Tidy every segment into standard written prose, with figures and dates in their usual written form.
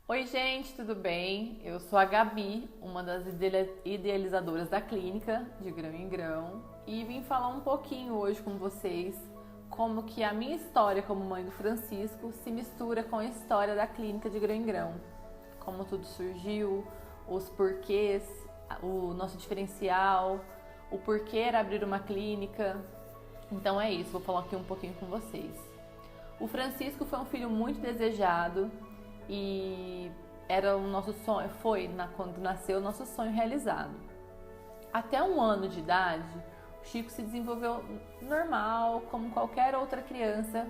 Oi, gente, tudo bem? Eu sou a Gabi, uma das idealizadoras da clínica de Grão em Grão, e vim falar um pouquinho hoje com vocês como que a minha história como mãe do Francisco se mistura com a história da clínica de Grão em Grão. Como tudo surgiu, os porquês, o nosso diferencial, o porquê era abrir uma clínica. Então é isso, vou falar aqui um pouquinho com vocês. O Francisco foi um filho muito desejado e era o nosso sonho, quando nasceu, o nosso sonho realizado. Até 1 ano de idade, o Chico se desenvolveu normal, como qualquer outra criança,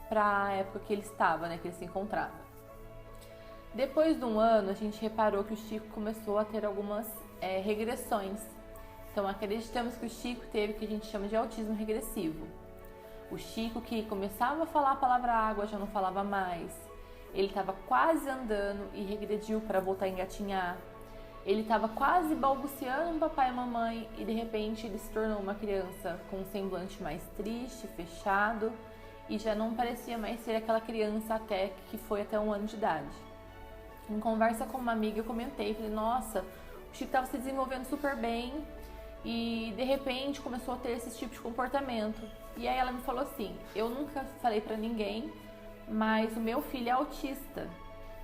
para a época que ele estava, que ele se encontrava. Depois de 1 ano, a gente reparou que o Chico começou a ter algumas regressões. Então acreditamos que o Chico teve o que a gente chama de autismo regressivo. O Chico, que começava a falar a palavra água, já não falava mais. Ele estava quase andando e regrediu para voltar a engatinhar. Ele estava quase balbuciando papai e mamãe e de repente ele se tornou uma criança com um semblante mais triste, fechado, e já não parecia mais ser aquela criança que foi até 1 ano de idade. Em conversa com uma amiga eu comentei, falei, nossa, o Chico estava se desenvolvendo super bem e de repente começou a ter esse tipo de comportamento. E aí ela me falou assim, eu nunca falei pra ninguém, mas o meu filho é autista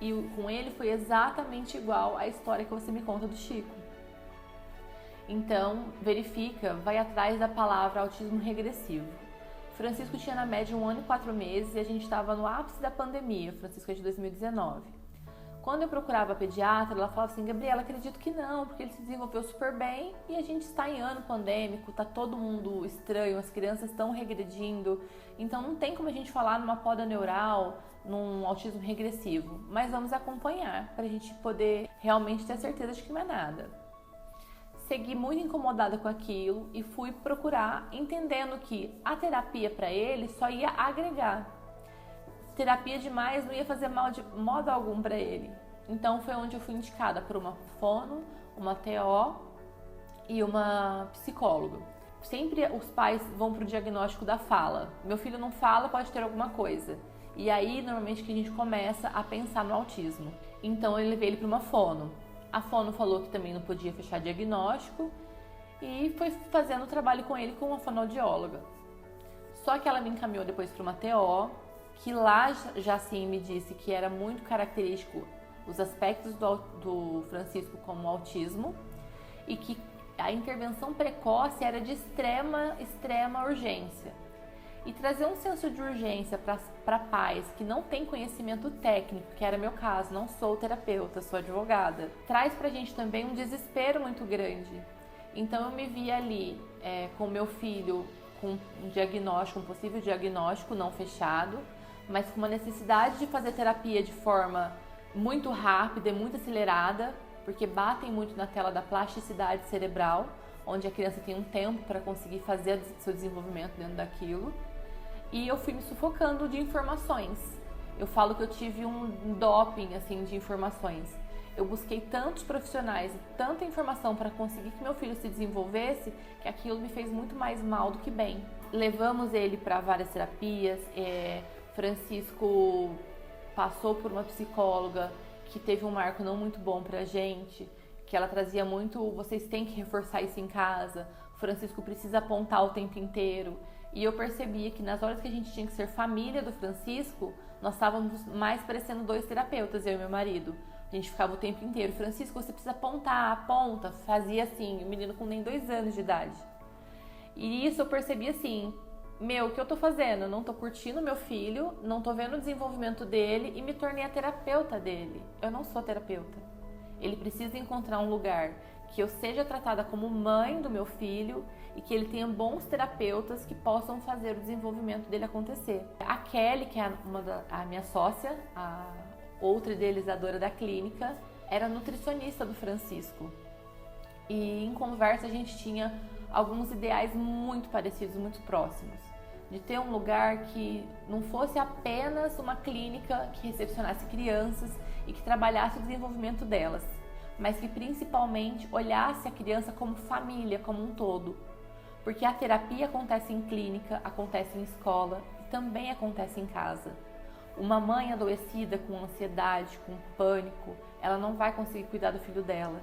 e com ele foi exatamente igual à história que você me conta do Chico. Então verifica, vai atrás da palavra autismo regressivo. Francisco tinha na média 1 ano e 4 meses e a gente estava no ápice da pandemia. Francisco é de 2019. Quando eu procurava a pediatra, ela falava assim, Gabriela, acredito que não, porque ele se desenvolveu super bem e a gente está em ano pandêmico, tá todo mundo estranho, as crianças estão regredindo, então não tem como a gente falar numa poda neural, num autismo regressivo, mas vamos acompanhar para a gente poder realmente ter certeza de que não é nada. Segui muito incomodada com aquilo e fui procurar, entendendo que a terapia para ele só ia agregar. Terapia demais não ia fazer mal de modo algum para ele. Então foi onde eu fui indicada por uma fono, uma TO e uma psicóloga. Sempre os pais vão pro diagnóstico da fala. Meu filho não fala, pode ter alguma coisa. E aí, normalmente, que a gente começa a pensar no autismo. Então eu levei ele para uma fono. A fono falou que também não podia fechar diagnóstico e foi fazendo o trabalho com ele com uma fonoaudióloga. Só que ela me encaminhou depois para uma TO, que lá já sim me disse que era muito característico os aspectos do Francisco como autismo e que a intervenção precoce era de extrema urgência. E trazer um senso de urgência para pais que não têm conhecimento técnico, que era meu caso, não sou terapeuta, sou advogada, traz pra gente também um desespero muito grande. Então eu me vi ali com meu filho com um diagnóstico, um possível diagnóstico não fechado, mas com uma necessidade de fazer terapia de forma muito rápida e muito acelerada, porque batem muito na tela da plasticidade cerebral, onde a criança tem um tempo para conseguir fazer seu desenvolvimento dentro daquilo. E eu fui me sufocando de informações. Eu falo que eu tive um doping assim, de informações. Eu busquei tantos profissionais e tanta informação para conseguir que meu filho se desenvolvesse, que aquilo me fez muito mais mal do que bem. Levamos ele para várias terapias, Francisco passou por uma psicóloga que teve um marco não muito bom pra gente, que ela trazia muito, vocês têm que reforçar isso em casa, o Francisco precisa apontar o tempo inteiro. E eu percebia que nas horas que a gente tinha que ser família do Francisco, nós estávamos mais parecendo 2 terapeutas, eu e meu marido. A gente ficava o tempo inteiro, Francisco, você precisa apontar, aponta, fazia assim, o menino com nem 2 anos de idade. E isso eu percebi assim, o que eu tô fazendo? Eu não tô curtindo meu filho, não tô vendo o desenvolvimento dele e me tornei a terapeuta dele. Eu não sou terapeuta. Ele precisa encontrar um lugar que eu seja tratada como mãe do meu filho e que ele tenha bons terapeutas que possam fazer o desenvolvimento dele acontecer. A Kelly, que é a minha sócia, a outra idealizadora da clínica, era nutricionista do Francisco. E em conversa a gente tinha alguns ideais muito parecidos, muito próximos. De ter um lugar que não fosse apenas uma clínica que recepcionasse crianças e que trabalhasse o desenvolvimento delas, mas que principalmente olhasse a criança como família, como um todo. Porque a terapia acontece em clínica, acontece em escola e também acontece em casa. Uma mãe adoecida com ansiedade, com pânico, ela não vai conseguir cuidar do filho dela.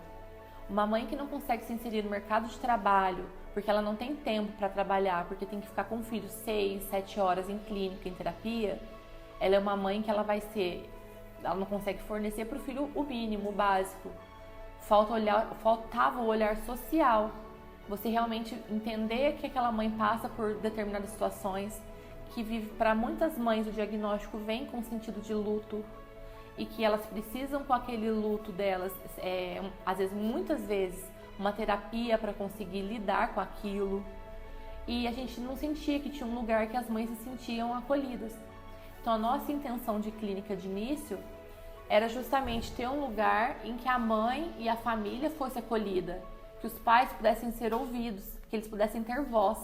Uma mãe que não consegue se inserir no mercado de trabalho, porque ela não tem tempo para trabalhar, porque tem que ficar com o filho 6, 7 horas em clínica, em terapia, ela é uma mãe que ela não consegue fornecer para o filho o mínimo, o básico. Faltava o olhar social. Você realmente entender que aquela mãe passa por determinadas situações, que vive, para muitas mães o diagnóstico vem com sentido de luto e que elas precisam com aquele luto delas, às vezes, muitas vezes, uma terapia para conseguir lidar com aquilo. E a gente não sentia que tinha um lugar que as mães se sentiam acolhidas. Então a nossa intenção de clínica de início era justamente ter um lugar em que a mãe e a família fosse acolhida, que os pais pudessem ser ouvidos, que eles pudessem ter voz.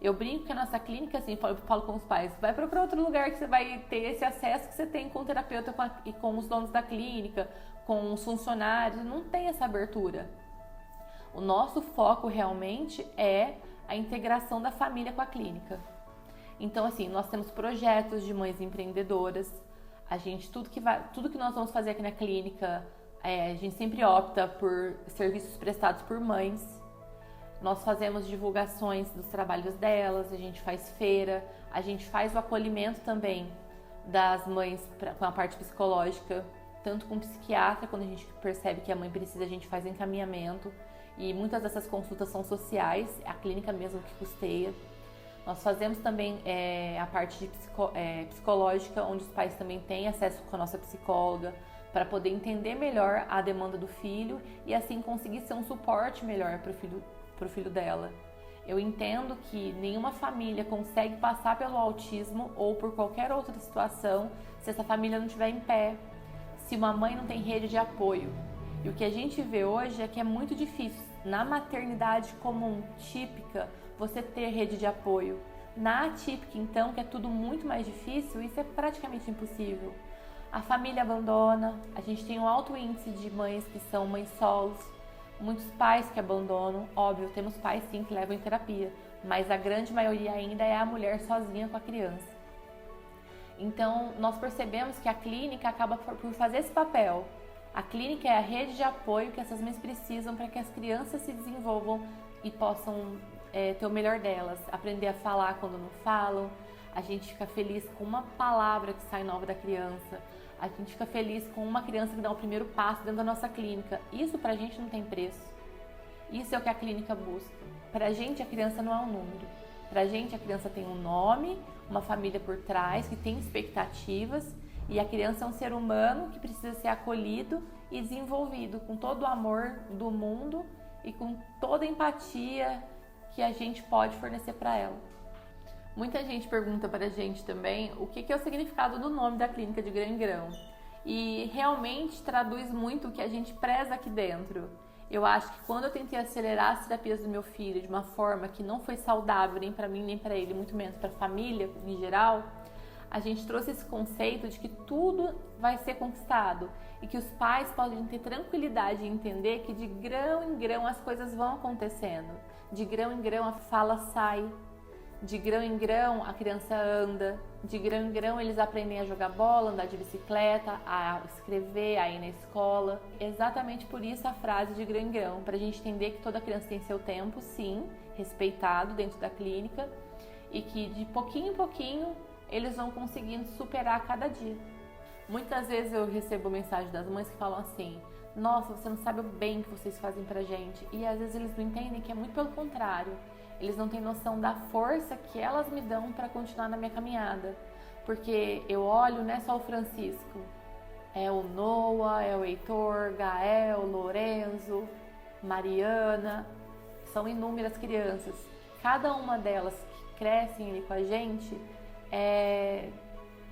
Eu brinco que a nossa clínica, assim, eu falo com os pais, vai procurar outro lugar que você vai ter esse acesso que você tem com o terapeuta e com os donos da clínica, com os funcionários, não tem essa abertura. O nosso foco realmente é a integração da família com a clínica. Então, assim, nós temos projetos de mães empreendedoras, tudo que nós vamos fazer aqui na clínica, a gente sempre opta por serviços prestados por mães. Nós fazemos divulgações dos trabalhos delas, a gente faz feira, a gente faz o acolhimento também das mães com a parte psicológica, tanto com psiquiatra, quando a gente percebe que a mãe precisa, a gente faz encaminhamento. E muitas dessas consultas são sociais, é a clínica mesmo que custeia. Nós fazemos também a parte de psicológica, onde os pais também têm acesso com a nossa psicóloga, para poder entender melhor a demanda do filho e assim conseguir ser um suporte melhor para o filho dela. Eu entendo que nenhuma família consegue passar pelo autismo ou por qualquer outra situação se essa família não estiver em pé, se uma mãe não tem rede de apoio. E o que a gente vê hoje é que é muito difícil, na maternidade comum, típica, você ter rede de apoio. Na atípica, então, que é tudo muito mais difícil, isso é praticamente impossível. A família abandona, a gente tem um alto índice de mães que são mães solos, muitos pais que abandonam, óbvio, temos pais sim que levam em terapia, mas a grande maioria ainda é a mulher sozinha com a criança. Então, nós percebemos que a clínica acaba por fazer esse papel. A clínica é a rede de apoio que essas mães precisam para que as crianças se desenvolvam e possam ter o melhor delas, aprender a falar quando não falam. A gente fica feliz com uma palavra que sai nova da criança. A gente fica feliz com uma criança que dá o primeiro passo dentro da nossa clínica. Isso pra gente não tem preço. Isso é o que a clínica busca. Pra gente a criança não é um número. Pra gente a criança tem um nome, uma família por trás, que tem expectativas. E a criança é um ser humano que precisa ser acolhido e desenvolvido com todo o amor do mundo e com toda a empatia que a gente pode fornecer para ela. Muita gente pergunta para a gente também o que é o significado do nome da clínica de grão em grão. E realmente traduz muito o que a gente preza aqui dentro. Eu acho que quando eu tentei acelerar as terapias do meu filho de uma forma que não foi saudável nem para mim nem para ele, muito menos para a família em geral, a gente trouxe esse conceito de que tudo vai ser conquistado e que os pais podem ter tranquilidade em entender que de grão em grão as coisas vão acontecendo. De grão em grão a fala sai, de grão em grão a criança anda, de grão em grão eles aprendem a jogar bola, andar de bicicleta, a escrever, a ir na escola. Exatamente por isso a frase de grão em grão, para a gente entender que toda criança tem seu tempo, sim, respeitado dentro da clínica e que de pouquinho em pouquinho eles vão conseguindo superar a cada dia. Muitas vezes eu recebo mensagem das mães que falam assim: nossa, você não sabe o bem que vocês fazem pra gente. E às vezes eles não entendem que é muito pelo contrário. Eles não têm noção da força que elas me dão para continuar na minha caminhada. Porque eu olho, não é só o Francisco. É o Noah, é o Heitor, Gael, Lorenzo, Mariana. São inúmeras crianças. Cada uma delas que crescem ali com a gente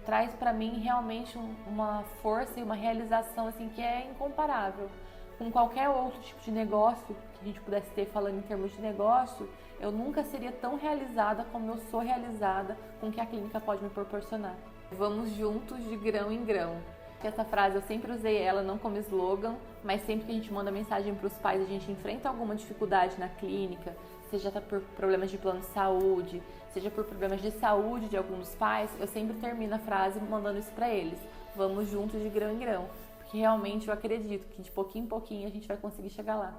traz para mim realmente uma força e uma realização assim, que é incomparável. Com qualquer outro tipo de negócio que a gente pudesse ter falando em termos de negócio, eu nunca seria tão realizada como eu sou realizada com o que a clínica pode me proporcionar. Vamos juntos de grão em grão. Essa frase eu sempre usei ela não como slogan, mas sempre que a gente manda mensagem para os pais, a gente enfrenta alguma dificuldade na clínica, seja por problemas de plano de saúde, seja por problemas de saúde de algum dos pais, eu sempre termino a frase mandando isso para eles. Vamos juntos de grão em grão, porque realmente eu acredito que de pouquinho em pouquinho a gente vai conseguir chegar lá.